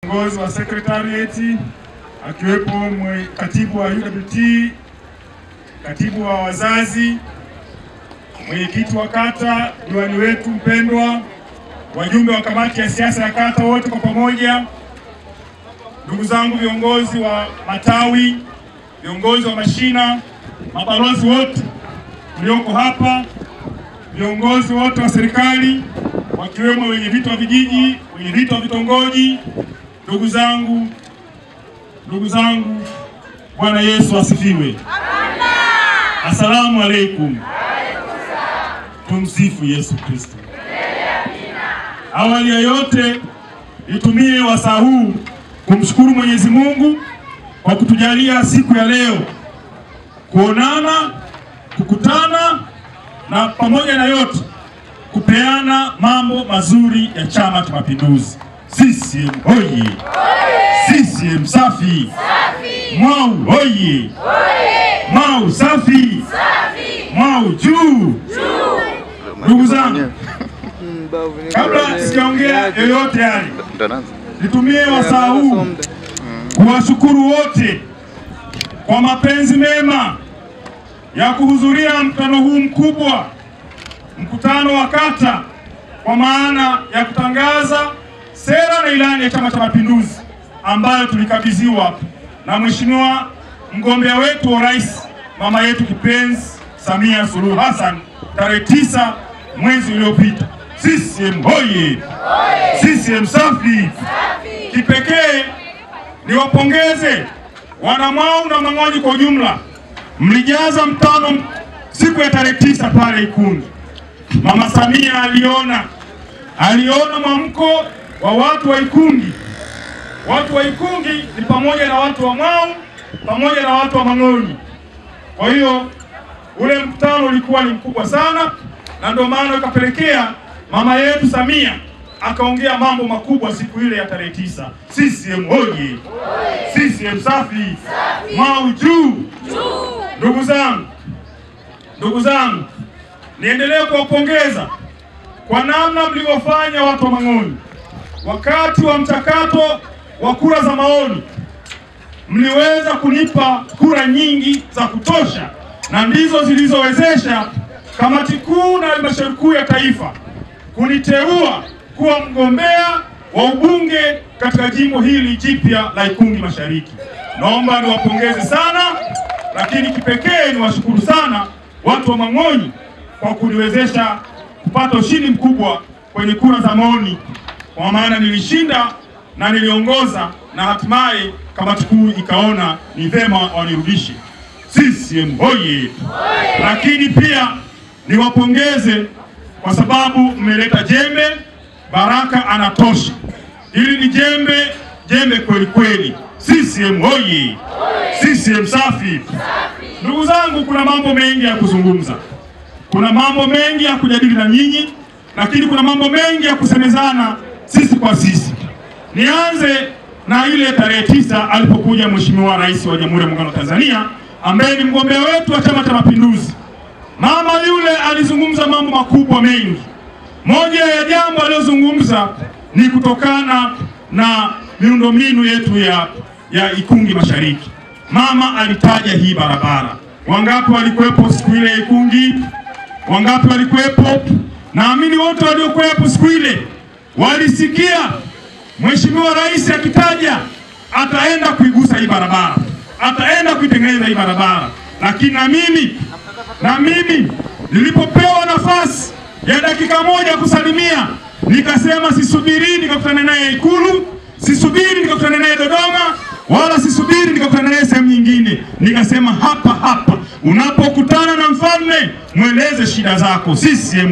Viongozi wa secretariat akiwepo katibu wa UWT, katibu wa wazazi, mwenyekiti wa kata, diwani wetu mpendwa, wajumbe wa kamati ya siasa ya kata wote kwa pamoja, ndugu zangu viongozi wa matawi, viongozi wa mashina, mabalozi wote mlioko hapa, viongozi wote wa serikali wakiwemo wenye viti wa vijiji, wenye viti wa vitongoji, ndugu zangu, Bwana Yesu asifiwe. Asalamu alaykum. Tumsifu Yesu Kristo. Awali ya yote nitumie wasaa huu kumshukuru Mwenyezi Mungu kwa kutujalia siku ya leo kuonana, kukutana na pamoja na yote kupeana mambo mazuri ya Chama cha Mapinduzi. CCM oye! CCM safi! Mwau oye! Mwau safi! Mwau juu! Ndugu zangu, kabla sijaongea yoyote yale, nitumie wasaa huu kuwashukuru wote kwa mapenzi mema ya kuhudhuria mkutano huu mkubwa, mkutano wa kata, kwa maana ya kutangaza sera na ilani ya Chama cha Mapinduzi ambayo tulikabidhiwa na Mheshimiwa mgombea wetu wa rais, mama yetu kipenzi Samia Suluhu Hassan tarehe 9 mwezi uliopita. CCM hoye! CCM safi! Kipekee niwapongeze wanamwau na Mang'onyi kwa ujumla, mlijaza mkutano siku ya tarehe 9 pale Ikungi. Mama Samia aliona mwamko wa watu wa Ikungi. Watu wa Ikungi ni pamoja na watu wa Mwau, pamoja na watu wa Mang'onyi. Kwa hiyo ule mkutano ulikuwa ni mkubwa sana, na ndio maana ikapelekea mama yetu Samia akaongea mambo makubwa siku ile ya tarehe 9. CCM hoye! CCM safi! Mwau juu! Ndugu zangu, niendelee kuwapongeza kwa namna mlivyofanya watu wa Mang'onyi. Wakati wa mchakato wa kura za maoni, mliweza kunipa kura nyingi za kutosha, na ndizo zilizowezesha kamati kuu na halmashauri kuu ya taifa kuniteua kuwa mgombea wa ubunge katika jimbo hili jipya la Ikungi Mashariki. Naomba niwapongeze sana, lakini kipekee niwashukuru sana watu wa Mang'onyi kwa kuniwezesha kupata ushindi mkubwa kwenye kura za maoni, kwa maana nilishinda na niliongoza, na hatimaye kamati kuu ikaona ni vema wanirudishe. CCM hoye! Lakini pia niwapongeze kwa sababu mmeleta jembe. Baraka anatosha. Hili ni jembe kweli kweli. CCM hoye! CCM safi! Ndugu zangu, kuna mambo mengi ya kuzungumza, kuna mambo mengi ya kujadili na nyinyi, lakini kuna mambo mengi ya kusemezana sisi kwa sisi. Nianze na ile tarehe 9 alipokuja Mheshimiwa Rais wa Jamhuri ya Muungano wa Tanzania ambaye ni mgombea wetu wa Chama cha Mapinduzi. Mama yule alizungumza mambo makubwa mengi. Moja ya jambo aliyozungumza ni kutokana na miundombinu yetu ya Ikungi Mashariki. Mama alitaja hii barabara. Wangapi walikuwepo siku ile Ikungi? Wangapi walikuwepo? Naamini wote waliokuwepo siku ile walisikia Mheshimiwa Rais akitaja ataenda kuigusa hii barabara, ataenda kuitengeneza hii barabara. Lakini na mimi nilipopewa nafasi ya dakika moja kusalimia, nikasema sisubiri nikakutana naye Ikulu, sisubiri nikakutana naye Dodoma, wala sisubiri nikakutana naye sehemu nyingine. Nikasema hapa unapokutana na mfalme mweleze shida zako. CCM